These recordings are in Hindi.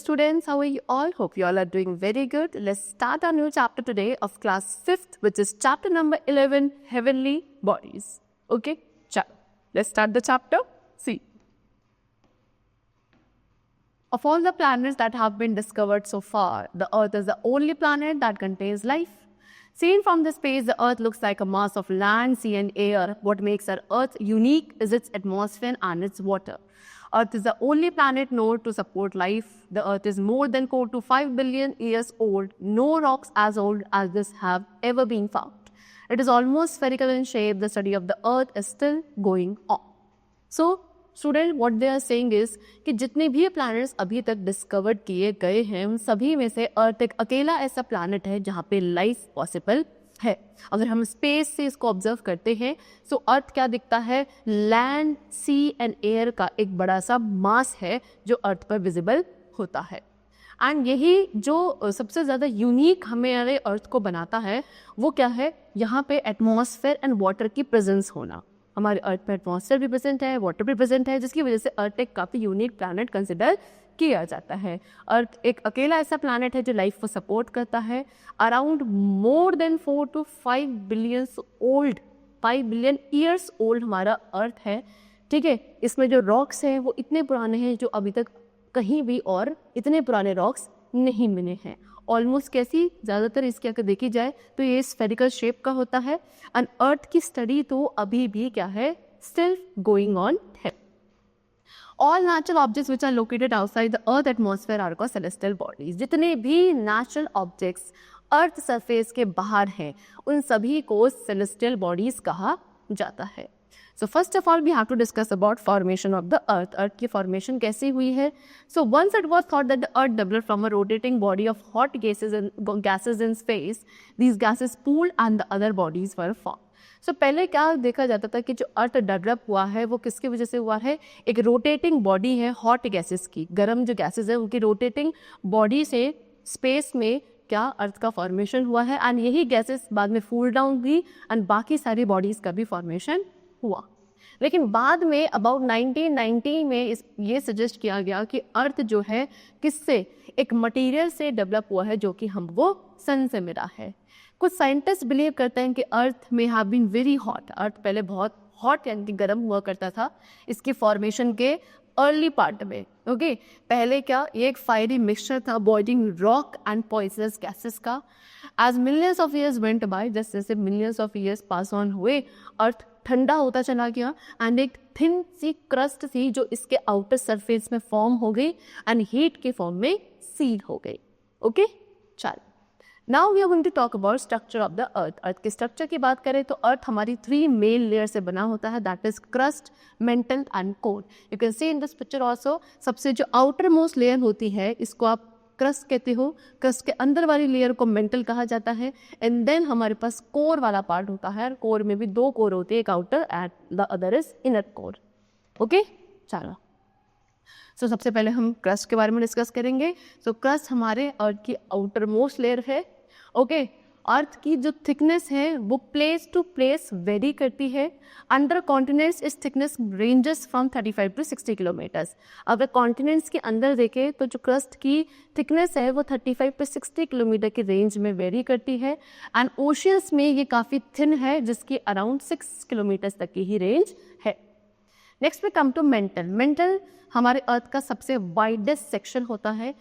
students, how are you all? Hope you all are doing very good. Let's start our new chapter today of class 5th, which is chapter number 11, Heavenly Bodies. Okay, chalo. Let's start the chapter. See. Of all the planets that have been discovered so far, the Earth is the only planet that contains life. Seen from the space, the Earth looks like a mass of land, sea and air. What makes our Earth unique is its atmosphere and its water. Earth is the only planet known to support life. The Earth is more than 4 to 5 billion years old. No rocks as old as this have ever been found. It is almost spherical in shape. The study of the Earth is still going on. So, student what they are saying is कि जितने भी प्लैनेट्स अभी तक डिस्कवर किए गए हैं उन सभी में से अर्थ एक अकेला ऐसा प्लैनेट है जहाँ पे लाइफ पॉसिबल है. अगर हम स्पेस से इसको ऑब्जर्व करते हैं तो अर्थ क्या दिखता है, लैंड सी एंड एयर का एक बड़ा सा मास है जो अर्थ पर विजिबल होता है. एंड यही जो सबसे ज़्यादा यूनिक हमारे अर्थ को बनाता है वो क्या है, यहाँ पे एटमॉस्फेयर एंड वाटर की प्रेजेंस होना. हमारे अर्थ पर एटमॉस्फेयर भी प्रेजेंट है, वाटर भी प्रेजेंट है, जिसकी वजह से अर्थ एक काफ़ी यूनिक प्लैनेट कंसिडर किया जाता है. अर्थ एक अकेला ऐसा प्लैनेट है जो लाइफ को सपोर्ट करता है. Around more than 4 to 5 billion years old हमारा अर्थ है. ठीक है, इसमें जो रॉक्स हैं वो इतने पुराने हैं जो अभी तक कहीं भी और इतने पुराने रॉक्स नहीं मिले हैं. ऑलमोस्ट कैसी, ज़्यादातर इसकी अगर देखी जाए तो ये स्फेरिकल शेप का होता है. एंड अर्थ की स्टडी तो अभी भी क्या है, स्टिल गोइंग ऑन है. All natural objects which are located outside the earth atmosphere are called celestial bodies. जितने भी नेचुरल ऑब्जेक्ट्स अर्थ सरफेस के बाहर हैं उन सभी को सेलेस्टियल बॉडीज कहा जाता है. So first of all, we have to discuss about formation of the Earth. Earth की formation कैसी हुई है? So once it was thought that the Earth developed from a rotating body of hot gases in space. These gases pooled and the other bodies were formed. So पहले क्या देखा जाता था कि जो अर्थ डेवलप हुआ है वो किसकी वजह से हुआ है, एक रोटेटिंग बॉडी है हॉट गैसेस की, गर्म जो गैसेस है उनकी रोटेटिंग बॉडी से स्पेस में क्या अर्थ का फॉर्मेशन हुआ है. एंड यही गैसेस बाद में फूल डाउन हुई एंड बाकी सारी बॉडीज़ का भी फॉर्मेशन हुआ. लेकिन बाद में अबाउट 1990 में ये सजेस्ट किया गया कि अर्थ जो है किससे, एक मटेरियल से डेवलप हुआ है जो कि हम वो सन से मिला है. कुछ साइंटिस्ट बिलीव करते हैं कि अर्थ में हैव बीन वेरी हॉट. अर्थ पहले बहुत हॉट यानी कि गर्म हुआ करता था इसकी फॉर्मेशन के अर्ली पार्ट में. ओके, पहले क्या, ये एक फायरी मिक्सचर था boiling rock and poisonous gases का. As millions of years went by, जैसे जैसे millions of years pass on हुए अर्थ ठंडा होता चला गया एंड एक थिन सी क्रस्ट थी जो इसके आउटर सरफेस में फॉर्म हो गई एंड हीट के फॉर्म में सील हो गई. ओके, चल now we are going to talk about structure of the earth. Earth के स्ट्रक्चर की बात करें तो अर्थ हमारी 3 मेन लेयर से बना होता है, that is crust, mental and core. You can see in this picture also. सबसे जो आउटर मोस्ट लेयर होती है इसको आप क्रस्ट कहते हो. क्रस्ट के अंदर वाली लेयर को मेंटल कहा जाता है. एंड देन हमारे पास कोर वाला पार्ट होता है. कोर में भी 2 कोर होते हैं, एक outer and the other is inner core. Okay, चलो. सो सबसे पहले हम क्रस्ट के बारे में डिस्कस करेंगे. सो क्रस्ट हमारे अर्थ की आउटर मोस्ट लेयर है. ओके, अर्थ की जो थिकनेस है वो प्लेस टू प्लेस वेरी करती है. अंडर कॉन्टिनेंट्स इस thickness ranges from 35 to 60 kilometres. अगर कॉन्टिनेंट्स के अंदर देखें तो जो क्रस्ट की थिकनेस है वो 35 to 60 किलोमीटर की रेंज में वेरी करती है. एंड ओशियंस में ये काफ़ी थिन है जिसकी अराउंड 6 किलोमीटर्स तक की ही रेंज है. Next we come to mantle. Mantle हमारे अर्थ का सबसे वाइडेस्ट सेक्शन होता है.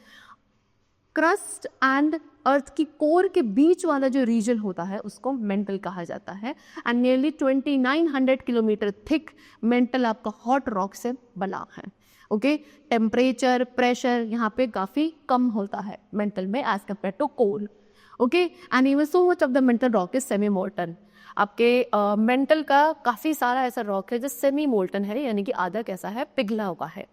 क्रस्ट एंड अर्थ की कोर के बीच वाला जो रीजन होता है उसको मेंटल कहा जाता है. And nearly 2900 kilometre thick mental आपका हॉट रॉक से बना है. ओके, टेम्परेचर, प्रेशर यहाँ पे काफ़ी कम होता है मेंटल में as compare to core. Okay, and even so much of the mantle rock is semi molten. आपके मेंटल का काफ़ी सारा ऐसा रॉक है जो सेमी मोल्टन है, यानी कि आधा कैसा है, पिघला हुआ है.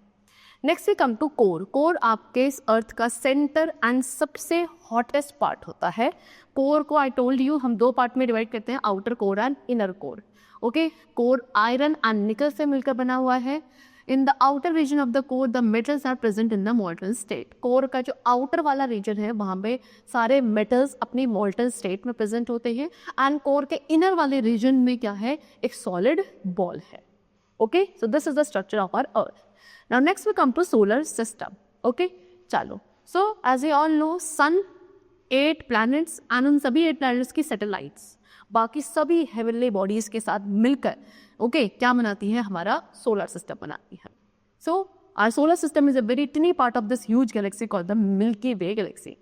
Next we come to core. Core आपके इस अर्थ का सेंटर एंड सबसे हॉटेस्ट पार्ट होता है. कोर को आई टोल्ड यू हम 2 पार्ट में डिवाइड करते हैं, outer core and inner core. Okay, core iron and nickel से मिलकर बना हुआ है. In the outer region of the core the metals are present in the molten state. Core का जो आउटर वाला रीजन है वहाँ पे सारे मेटल्स अपनी मोल्टन स्टेट में प्रेजेंट होते हैं. एंड कोर के इनर वाले रीजन में क्या है, एक सॉलिड बॉल है. Okay, so this is the structure of our earth. Now next we come to solar system. Okay, चलो so as a all know sun 8 planets and उन सभी 8 प्लैनेट्स की सैटेलाइट्स बाकी सभी हेवनली बॉडीज के साथ मिलकर क्या बनाती है, हमारा सोलर सिस्टम बनाती है. So our solar system is a very tiny part of this huge galaxy called the Milky Way galaxy.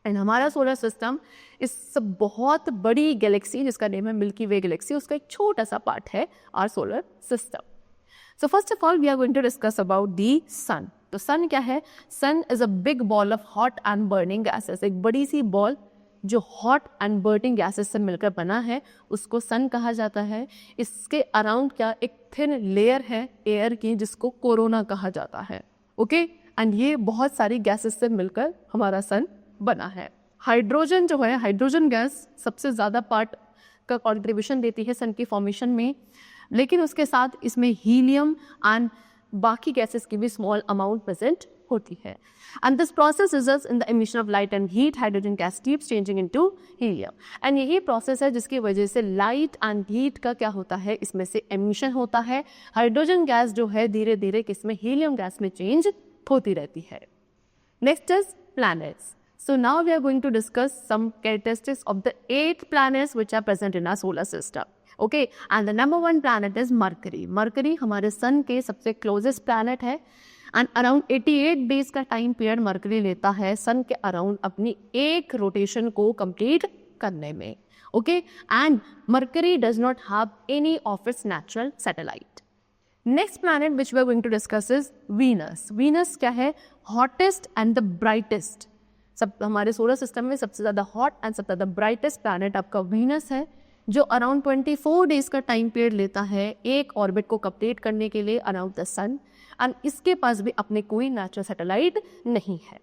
And हमारा सोलर सिस्टम इस बहुत बड़ी गैलेक्सी जिसका नेम है मिल्की वे गैलेक्सी, उसका एक छोटा सा पार्ट है our solar system. So first of all we are going to discuss about the sun. तो सन क्या है? Sun is a big ball of hot and burning gases. एक बड़ी सी बॉल जो हॉट एंड बर्निंग गैसेस से मिलकर बना है उसको सन कहा जाता है. इसके अराउंड एक थिन लेयर है एयर की जिसको कोरोना कहा जाता है. ओके एंड ये बहुत सारी गैसेस से मिलकर हमारा सन बना है. हाइड्रोजन जो है, हाइड्रोजन गैस सबसे ज़्यादा पार्ट का कॉन्ट्रीब्यूशन देती है सन की फॉर्मेशन में, लेकिन उसके साथ इसमें हीलियम एंड बाकी गैसेस की भी स्मॉल अमाउंट प्रेजेंट होती है. And this process results in the emission of light and heat. Hydrogen gas keeps changing into helium. And यही प्रोसेस है जिसकी वजह से लाइट एंड हीट का क्या होता है, इसमें से एमिशन होता है. हाइड्रोजन गैस जो है धीरे धीरे किसमें, हीलियम गैस में चेंज होती रहती है. Next is planets. So now we are going to discuss some characteristics of the 8 planets which are present in our solar system. Okay, and the number 1 planet is Mercury. Mercury हमारे sun के सबसे closest planet है and around 88 days का time period Mercury लेता है sun के around अपनी एक rotation को complete करने में. Okay, and Mercury does not have any of its natural satellite. Next planet which we are going to discuss is Venus. Venus क्या है? Hottest and the brightest. सब हमारे सोलर सिस्टम में सबसे ज़्यादा हॉट एंड सबसे ज़्यादा ब्राइटेस्ट प्लैनेट आपका वीनस है, जो अराउंड 24 डेज का टाइम पीरियड लेता है एक ऑर्बिट को कंप्लीट करने के लिए अराउंड द सन. एंड इसके पास भी अपने कोई नेचुरल सैटेलाइट नहीं है.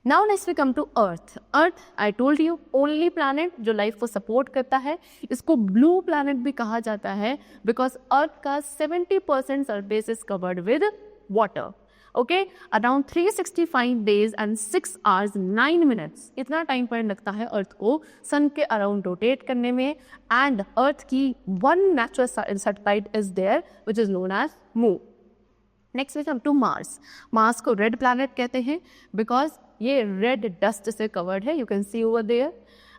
Now next we come to earth. Earth I told you only planet जो लाइफ को सपोर्ट करता है. इसको ब्लू प्लैनेट भी कहा जाता है बिकॉज अर्थ का 70% surface is covered with water. Okay, around 365 days and 6 hours 9 minutes इतना टाइम पॉइंट लगता है अर्थ को सन के अराउंड रोटेट करने में. एंड अर्थ की one natural satellite is there which is known as moon. Next we come to Mars. Mars को रेड प्लैनेट कहते हैं बिकॉज ये रेड डस्ट से कवर्ड है, you can see over there.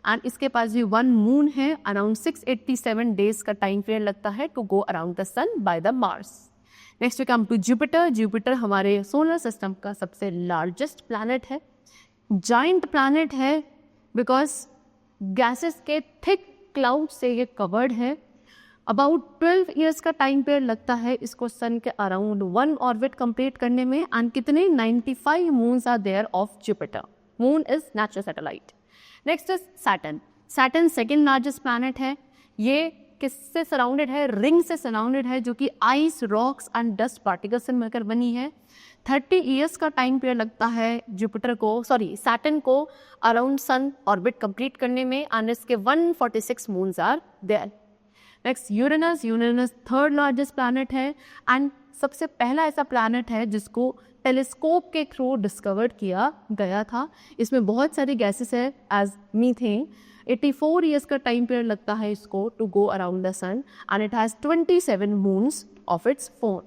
And इसके पास भी वन मून है. अराउंड 687 डेज का टाइम पीरियड लगता है to go around the sun by the Mars. Next we come to Jupiter. Jupiter हमारे सोलर सिस्टम का सबसे लार्जेस्ट प्लैनेट है. जाइंट प्लैनेट है बिकॉज गैसेस के थिक क्लाउड से ये कवर्ड है. अबाउट 12 ईयर्स का टाइम पीरियड लगता है इसको सन के अराउंड वन ऑर्बिट कंप्लीट करने में. एंड कितने 95 moons are there of Jupiter. Moon is natural satellite. Next is Saturn. Saturn second largest planet है. ये किससे सराउंडेड है? रिंग से सराउंडेड है जो कि ice, rocks and dust particle से मिलकर बनी है. 30 ईयर्स का टाइम पीरियड लगता है सैटर्न को अराउंड सन ऑर्बिट कंप्लीट करने में. एंड इसके 146 moons are there. Next Uranus. Uranus third largest planet है एंड सबसे पहला ऐसा प्लैनेट है जिसको टेलीस्कोप के थ्रू डिस्कवर्ड किया गया था. इसमें बहुत सारी गैसेस है एज मीथेन. 84 ईयर्स का टाइम पीरियड लगता है इसको to go around the sun and it has 27 moons of its own.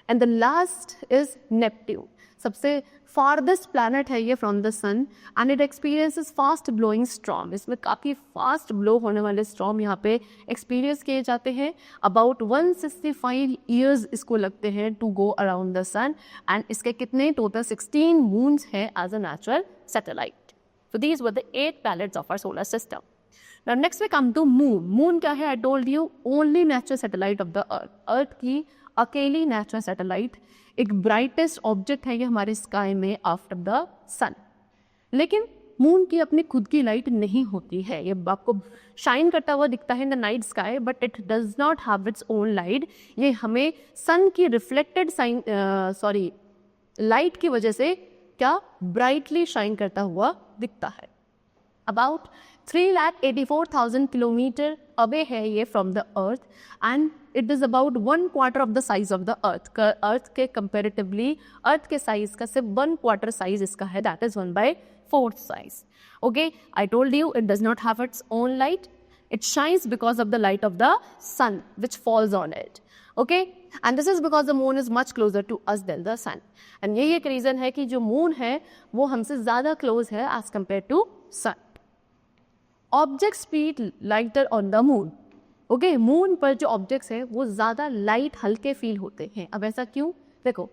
And the last is Neptune. सबसे फारदेस्ट प्लैनेट है ये from the sun and it experiences fast blowing storm. इसमें काफ़ी फास्ट ब्लो होने वाले स्टॉर्म यहाँ पे एक्सपीरियंस किए जाते हैं. अबाउट 165 ईयर्स इसको लगते हैं to go around the sun. And इसके कितने टोटल 16 मून्स हैं as a natural satellite. So these were the 8 planets of our solar system. Now next we come to moon. Moon क्या है? I told you only natural satellite of the earth. Earth की अकेली natural satellite, एक brightest object है ये हमारे sky में after the sun. लेकिन मून की अपनी खुद की लाइट नहीं होती है. ये आपको शाइन करता हुआ दिखता है in the night sky but it does not have its own light. ये हमें सन की रिफ्लेक्टेड लाइट की वजह से क्या ब्राइटली शाइन करता हुआ दिखता है. अबाउट 3,84,000 किलोमीटर अवे है ये from the earth and it is about 1/4 of the size of the earth. Earth के कंपेरेटिवली अर्थ के साइज का सिर्फ 1/4 साइज इसका है, that is 1/4 size. Okay, I told you it does not have its own light. It shines because of the light of the sun which falls on it. Okay, and this is because the moon is much closer to us than the sun. And यही एक रीजन है कि जो मून है वो हमसे ज्यादा क्लोज है as compare to sun. Objects feel lighter on the moon. Okay, moon पर जो ऑब्जेक्ट्स है वो ज्यादा लाइट हल्के फील होते हैं। अब ऐसा क्यों? देखो,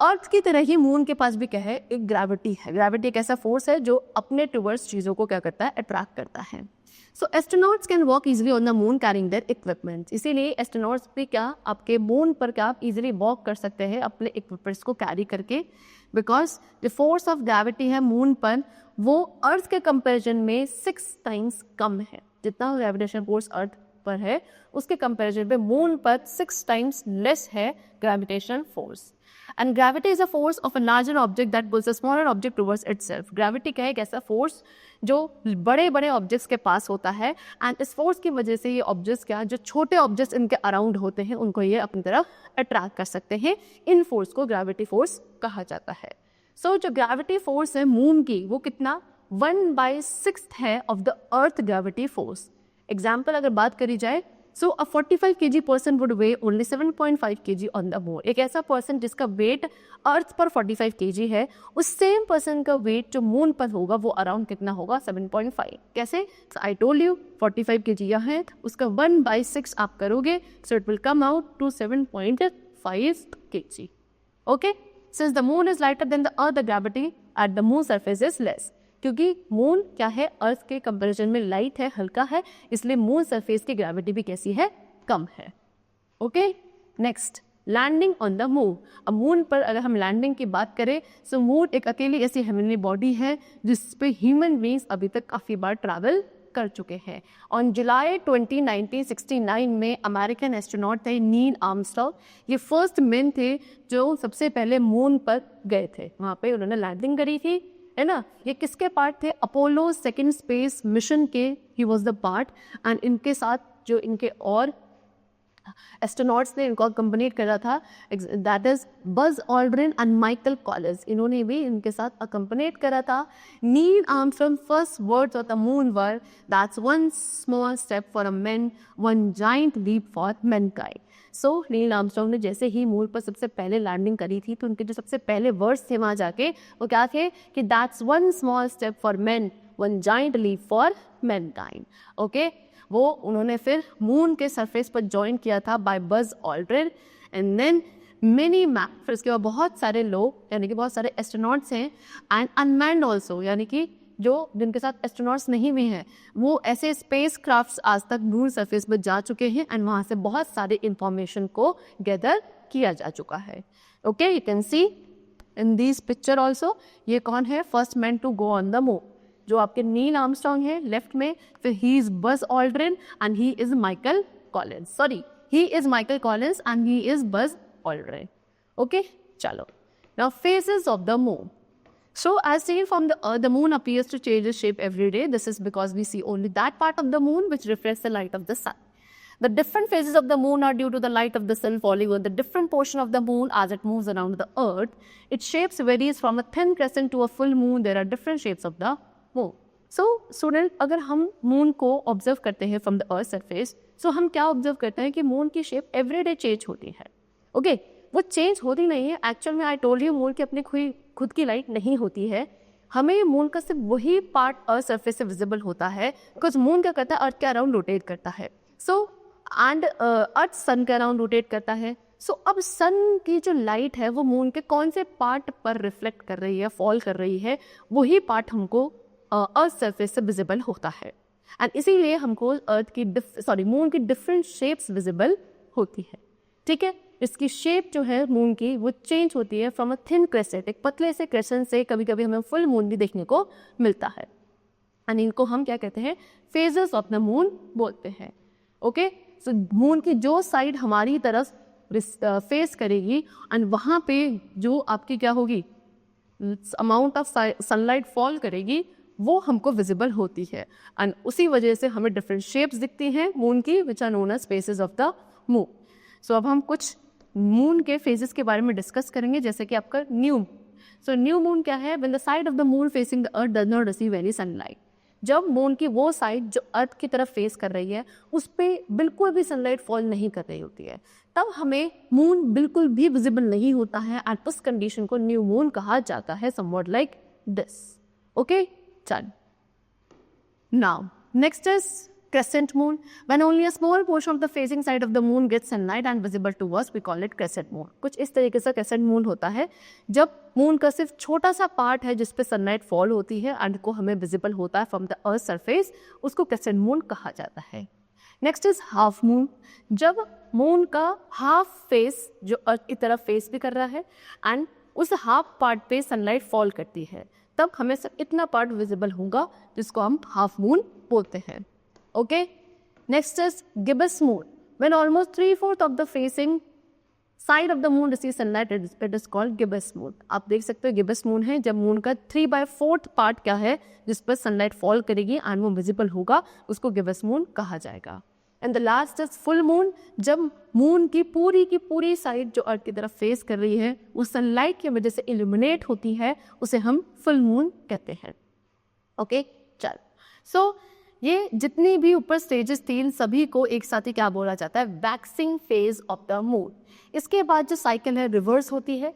अर्थ की तरह ही मून के पास भी क्या है, एक ग्रेविटी है। ग्रेविटी एक ऐसा फोर्स है जो अपने टुवर्ड्स चीजों को क्या करता है, अट्रैक्ट करता है। So astronauts can walk easily on the moon carrying their equipments. इसीलिए एस्ट्रोनॉट्स भी क्या आपके मून पर क्या आप इजिली वॉक कर सकते हैं अपने इक्विपमेंट्स को कैरी करके, because the force of gravity है मून पर वो अर्थ के कंपेरिजन में 6 टाइम्स कम है। जितना ग्रेविटेशन फोर्स अर्थ पर है उसके कंपेरिजन में मून पर 6 टाइम्स लेस है gravitation force. And gravity is a force of a larger object that pools a smaller object towards itself. Gravity क्या है, एक ऐसा फोर्स जो बड़े बड़े ऑब्जेक्ट्स के पास होता है, एंड इस फोर्स की वजह से ये ऑब्जेक्ट्स क्या, जो छोटे ऑब्जेक्ट्स इनके अराउंड होते हैं उनको ये अपनी तरफ अट्रैक्ट कर सकते हैं। इन फोर्स को ग्रेविटी फोर्स कहा जाता है। सो जो ग्रेविटी फोर्स है मून की वो कितना 1/6 है of the earth gravity force. Example अगर बात करी जाए, सो अ 45 kg person would way only 7.5 kg on the moon. एक ऐसा पर्सन जिसका वेट अर्थ पर 45 kg है, उस सेम पर्सन का वेट जो मून पर होगा वो अराउंड कितना होगा, 7.5। कैसे? आई टोल्ड यू 45 kg यहाँ है, उसका 1/6 आप करोगे, so it will come out to 7.5 kg। Okay, since the moon is lighter than the earth, the gravity at the moon surface is less. क्योंकि मून क्या है, अर्थ के कंपैरिजन में लाइट है, हल्का है, इसलिए मून सरफेस की ग्रेविटी भी कैसी है, कम है। Okay, next, landing on the moon. अब मून पर अगर हम लैंडिंग की बात करें, सो मून एक अकेली ऐसी हेवनली बॉडी है जिस पे ह्यूमन बींग्स अभी तक काफ़ी बार ट्रैवल कर चुके हैं। ऑन जुलाई 20, 1969 में अमेरिकन एस्ट्रोनॉट थे नील आर्मस्ट्रॉन्ग। ये फर्स्ट मैन थे जो सबसे पहले मून पर गए थे, वहाँ पे उन्होंने लैंडिंग करी थी, है ना। ये किसके पार्ट थे? अपोलो 2 स्पेस मिशन के he was the part. And इनके साथ जो इनके और एस्ट्रोनॉट्स ने इनको अकम्पनीट करा था, that is Buzz Aldrin and Michael Collins, इन्होंने भी इनके साथ अकम्पनीट करा था। Neil Armstrong first words of the moon were, that's one small step for a man, one giant leap for mankind. So Neil Armstrong ने जैसे ही मून पर सबसे पहले लैंडिंग करी थी तो उनके जो सबसे पहले वर्ड्स थे वहाँ जाके वो क्या थे कि that's one small step for man, one giant leap for mankind. Okay, वो उन्होंने फिर मून के सरफेस पर ज्वाइन किया था by Buzz Aldrin. And then many man, फिर उसके बाद बहुत सारे लोग यानी कि बहुत सारे एस्ट्रोनॉट्स हैं, एंड अनमैन्ड ऑल्सो, यानी कि जो जिनके साथ एस्ट्रोनॉट्स नहीं भी हैं वो ऐसे स्पेस क्राफ्ट्स आज तक मून सरफेस पर जा चुके हैं, एंड वहाँ से बहुत सारे इंफॉर्मेशन को गैदर किया जा चुका है। Okay, you can see in this picture also, ये कौन है, first man to go on the moon, जो आपके नील आर्मस्ट्रॉन्ग है लेफ्ट में, फिर he is Buzz Aldrin and he is Michael Collins, sorry he is Michael Collins and he is Buzz Aldrin. Okay, चलो, now phases of the moon. So as seen from the earth, the moon appears to change its shape every day. This is because we see only that part of the moon which reflects the light of the sun. The different phases of the moon are due to the light of the sun falling on the different portion of the moon as it moves around the earth. Its shapes varies from a thin crescent to a full moon. There are different shapes of the moon. So student, अगर हम moon को observe करते हैं from the earth surface, so हम क्या observe करते हैं कि moon की shape every day change होती है। Okay, वो चेंज होती नहीं है एक्चुअल में। आई टोल्ड यू मून की अपनी खुद की लाइट नहीं होती है, हमें मून का सिर्फ वही पार्ट अर्थ सरफेस से विजिबल होता है, बिकॉज मून क्या करता है, अर्थ के अराउंड रोटेट करता है। सो एंड अर्थ सन के अराउंड रोटेट करता है। सो अब सन की जो लाइट है वो मून के कौन से पार्ट पर रिफ्लेक्ट कर रही है, फॉल कर रही है, वही पार्ट हमको अर्थ सरफेस से विजिबल होता है, एंड इसीलिए हमको अर्थ की मून की डिफरेंट शेप्स विजिबल होती है। ठीक है, इसकी शेप जो है मून की वो चेंज होती है फ्रॉम अ थिन क्रेसेंट, एक पतले से क्रेसेंट से कभी कभी हमें फुल मून भी देखने को मिलता है, एंड इनको हम क्या कहते हैं, फेजेस ऑफ द मून बोलते हैं। ओके, सो मून की जो साइड हमारी तरफ फेस करेगी एंड वहाँ पे जो आपकी क्या होगी अमाउंट ऑफ सनलाइट फॉल करेगी वो हमको विजिबल होती है, एंड उसी वजह से हमें डिफरेंट शेप्स दिखती हैं मून की which are known as phases of the moon. So अब हम कुछ मून के फेजेस के बारे में डिस्कस करेंगे, जैसे कि आपका न्यू मून क्या है, when the side of the moon facing the earth does not receive any sunlight. जब मून की वो साइड जो अर्थ की तरफ फेस कर रही है उस पर बिल्कुल भी सनलाइट फॉल नहीं कर रही होती है, तब हमें मून बिल्कुल भी विजिबल नहीं होता है एंड उस कंडीशन को न्यू मून कहा जाता है, समवॉट लाइक दिस। ओके, चल now next is crescent moon. When only a small portion of the facing side of the moon gets sunlight and visible to us, we call it crescent moon. कुछ इस तरीके से crescent moon होता है जब मून का सिर्फ छोटा सा पार्ट है जिस पे सनलाइट फॉल होती है एंड को हमें विजिबल होता है फ्रॉम द अर्थ सरफेस, उसको crescent moon कहा जाता है। Next is half moon. जब मून का हाफ फेस जो अर्थ की तरफ फेस भी कर रहा है एंड उस हाफ पार्ट पे सनलाइट फॉल करती है, तब हमें सिर्फ इतना पार्ट विजिबल होगा जिसको हम हाफ मून बोलते हैं। Okay, next is gibbous moon. When almost 3/4 of the facing side of the moon receives sunlight, it is called gibbous moon. आप देख सकते हो gibbous moon है जब मून का 3/4 पार्ट क्या है जिस पर सनलाइट फॉल करेगी एंड वो विजिबल होगा, उसको gibbous moon कहा जाएगा। And the last is full moon. जब मून की पूरी साइड जो अर्थ की तरफ फेस कर रही है वो सनलाइट की वजह से इल्यूमिनेट होती है, उसे हम फुल मून कहते हैं। ओके, चल सो ये जितनी भी ऊपर स्टेजेस थी इन सभी को एक साथ ही क्या बोला जाता है, waxing phase of the moon. इसके बाद जो साइकिल है रिवर्स होती है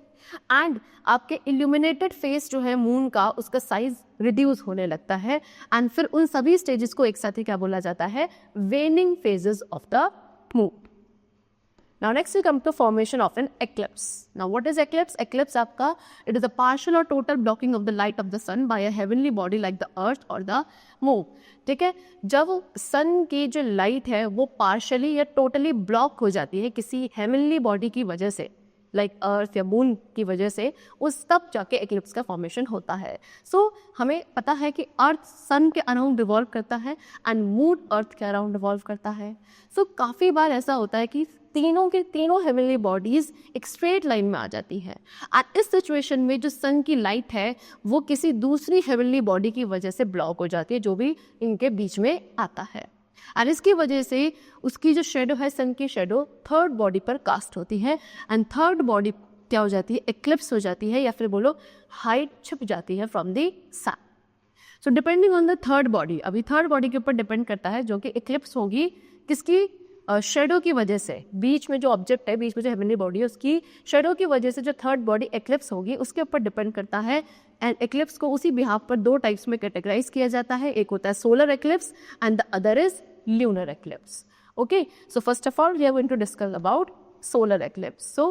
एंड आपके इल्यूमिनेटेड फेस जो है मून का उसका साइज रिड्यूस होने लगता है एंड फिर उन सभी स्टेजेस को एक साथ ही क्या बोला जाता है, waning phases of the moon. Now next we come to formation of an eclipse. Now what is eclipse? Eclipse आपका it is a partial or total blocking of the light of the sun by a heavenly body like the earth or the moon. ठीक है, जब सन की जो लाइट है वो पार्शली या टोटली ब्लॉक हो जाती है किसी हेवनली बॉडी की वजह से, लाइक अर्थ या मून की वजह से, उस तब जाके एक्लिप्स का फॉर्मेशन होता है। सो हमें पता है कि अर्थ सन के अराउंड रिवॉल्व करता है एंड मून अर्थ के अराउंड रिवॉल्व करता है। सो काफ़ी बार ऐसा होता है कि तीनों के तीनों हेवनली बॉडीज एक स्ट्रेट लाइन में आ जाती है एंड इस सिचुएशन में जो सन की लाइट है वो किसी दूसरी हेवनली बॉडी की वजह से ब्लॉक हो जाती है जो भी इनके बीच में आता है एंड इसकी वजह से उसकी जो शेडो है, सन की शेडो थर्ड बॉडी पर कास्ट होती है एंड थर्ड बॉडी क्या हो जाती है, एक्लिप्स हो जाती है या फिर बोलो हाइड छिप जाती है from the sun. So depending on the third body, अभी थर्ड बॉडी के ऊपर डिपेंड करता है जो कि एक्लिप्स होगी किसकी, शेडो की वजह से। बीच में जो ऑब्जेक्ट है, बीच में जो हेवनली बॉडी है उसकी शेडो की वजह से जो थर्ड बॉडी एक्लिप्स होगी उसके ऊपर डिपेंड करता है एंड एक्लिप्स को उसी बिहाफ पर दो टाइप्स में कैटेगराइज किया जाता है, एक होता है solar eclipse and the other is lunar eclipse. Okay, so first of all we are going to discuss about solar eclipse. So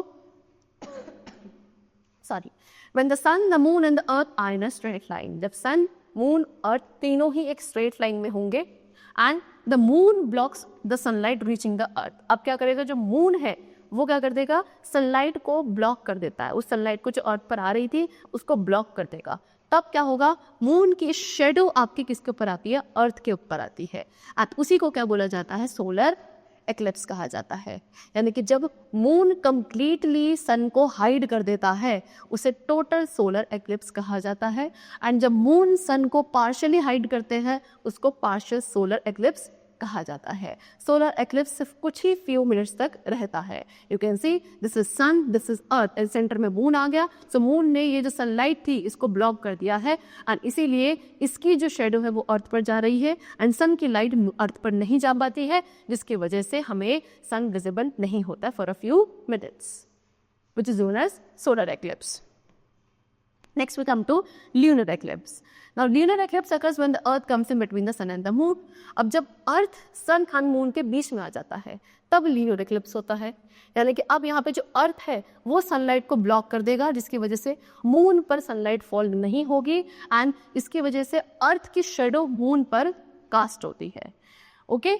sorry, when the sun, the moon and the earth are in a straight line, जब sun, moon, earth तीनों ही एक straight line में होंगे and the moon blocks the sunlight reaching the earth. अब क्या करेगा, जो moon है वो क्या कर देगा, सनलाइट को ब्लॉक कर देता है, उस सनलाइट को जो अर्थ पर आ रही थी उसको ब्लॉक कर देगा। तब क्या होगा, मून की शेडो आपकी किसके ऊपर आती है, अर्थ के ऊपर आती है एंड उसी को क्या बोला जाता है, सोलर एक्लिप्स कहा जाता है। यानी कि जब मून कंप्लीटली सन को हाइड कर देता है उसे टोटल सोलर एक्लिप्स कहा जाता है एंड जब मून सन को पार्शियली हाइड करते हैं उसको पार्शियल सोलर एक्लिप्स कहा जाता है। सोलर एक्लिप्स सिर्फ कुछ ही फ्यू मिनट्स तक रहता है। You can see this is sun, this is earth and centre में मून आ गया। सो मून ने ये जो सनलाइट थी इसको ब्लॉक कर दिया है एंड इसीलिए इसकी जो शेडो है वो अर्थ पर जा रही है एंड सन की लाइट अर्थ पर नहीं जा पाती है, जिसकी वजह से हमें सन विजिबल नहीं होता for a few minutes, which is known as solar eclipse. Next we come to lunar eclipse. Now lunar eclipse occurs when the earth comes in between the sun and the moon. अब जब अर्थ सन एंड मून के बीच में आ जाता है तब lunar eclipse होता है। यानी कि अब यहाँ पे जो अर्थ है वो सनलाइट को ब्लॉक कर देगा जिसकी वजह से मून पर सनलाइट फॉल नहीं होगी एंड इसकी वजह से अर्थ की शेडो मून पर कास्ट होती है। ओके,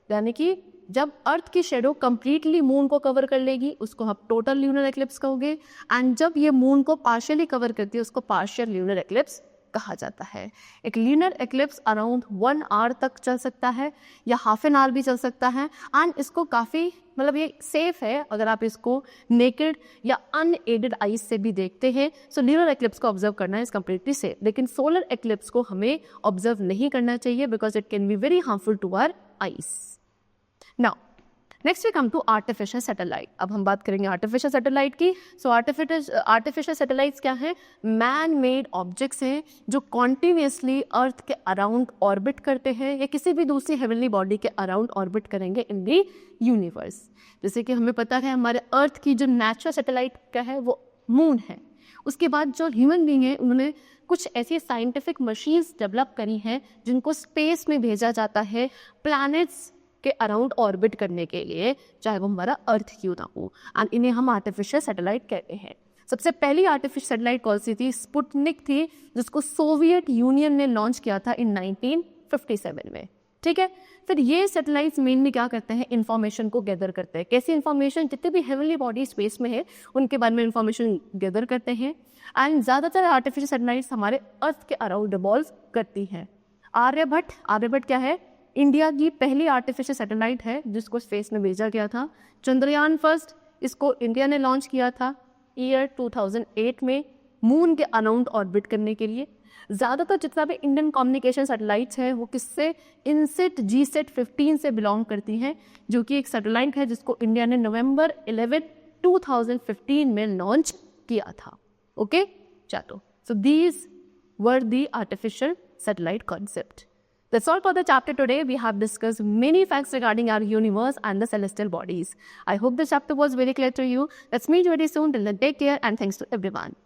यानी कि जब अर्थ की शेडो कंप्लीटली मून को कवर कर लेगी उसको हम टोटल ल्यूनर एक्लिप्स कहोगे एंड जब ये मून को पार्शियली कवर करती है उसको पार्शियल ल्यूनर एक्लिप्स कहा जाता है। एक ल्यूनर एक्लिप्स अराउंड 1 आवर तक चल सकता है या हाफ एन आवर भी चल सकता है एंड इसको काफ़ी मतलब ये सेफ है अगर आप इसको नेकेड या अनएडेड आइज से भी देखते हैं। सो ल्यूनर एक्लिप्स को ऑब्जर्व करना इज कम्प्लीटली सेफ, लेकिन सोलर एक्लिप्स को हमें ऑब्जर्व नहीं करना चाहिए because it can be very harmful to our eyes. Now, next we come to artificial satellite. अब हम बात करेंगे आर्टिफिशियल सैटेलाइट की। सो आर्टिफिशियल सैटेलाइट्स क्या है? मैन मेड ऑब्जेक्ट्स हैं जो कॉन्टिन्यूसली अर्थ के अराउंड ऑर्बिट करते हैं या किसी भी दूसरी हेवनली बॉडी के अराउंड ऑर्बिट करेंगे इन दी यूनिवर्स। जैसे कि हमें पता है हमारे अर्थ की जो नेचुरल सैटेलाइट क्या है वो मून है। उसके बाद जो ह्यूमन बीइंग है उन्होंने कुछ ऐसी साइंटिफिक मशीन्स डेवलप करी हैं जिनको स्पेस में भेजा जाता है प्लैनेट्स के अराउंड ऑर्बिट करने के लिए, चाहे वो हमारा अर्थ क्यों ना हो, एंड इन्हें हम आर्टिफिशियल सैटेलाइट कहते हैं। सबसे पहली आर्टिफिशियल सैटेलाइट कौन सी थी? स्पुतनिक थी, जिसको सोवियत यूनियन ने लॉन्च किया था इन 1957 में। ठीक है, फिर ये सैटेलाइट्स मेनली क्या करते हैं? इंफॉर्मेशन को गैदर करते हैं। कैसी इंफॉर्मेशन? जितने भी हेवनली बॉडी स्पेस में है उनके बारे में इंफॉर्मेशन गैदर करते हैं। एंड ज़्यादातर आर्टिफिशियल सैटेलाइट्स हमारे अर्थ के अराउंड रिवॉल्व करती हैं। आर्यभट्ट क्या है? इंडिया की पहली आर्टिफिशियल सैटेलाइट है जिसको स्पेस में भेजा गया था। चंद्रयान फर्स्ट, इसको इंडिया ने लॉन्च किया था ईयर 2008 में मून के अराउंड ऑर्बिट करने के लिए। ज़्यादातर जितना भी इंडियन कम्युनिकेशन सैटेलाइट्स है वो किससे? इनसेट जीसेट 15 से बिलोंग करती हैं, जो कि एक सैटेलाइट है जिसको इंडिया ने नवंबर 11, 2015 में लॉन्च किया था। ओके, चलो, so these were the artificial satellite concept. That's all for the chapter today. We have discussed many facts regarding our universe and the celestial bodies. I hope the chapter was very clear to you. Let's meet very soon. Till then, take care and thanks to everyone.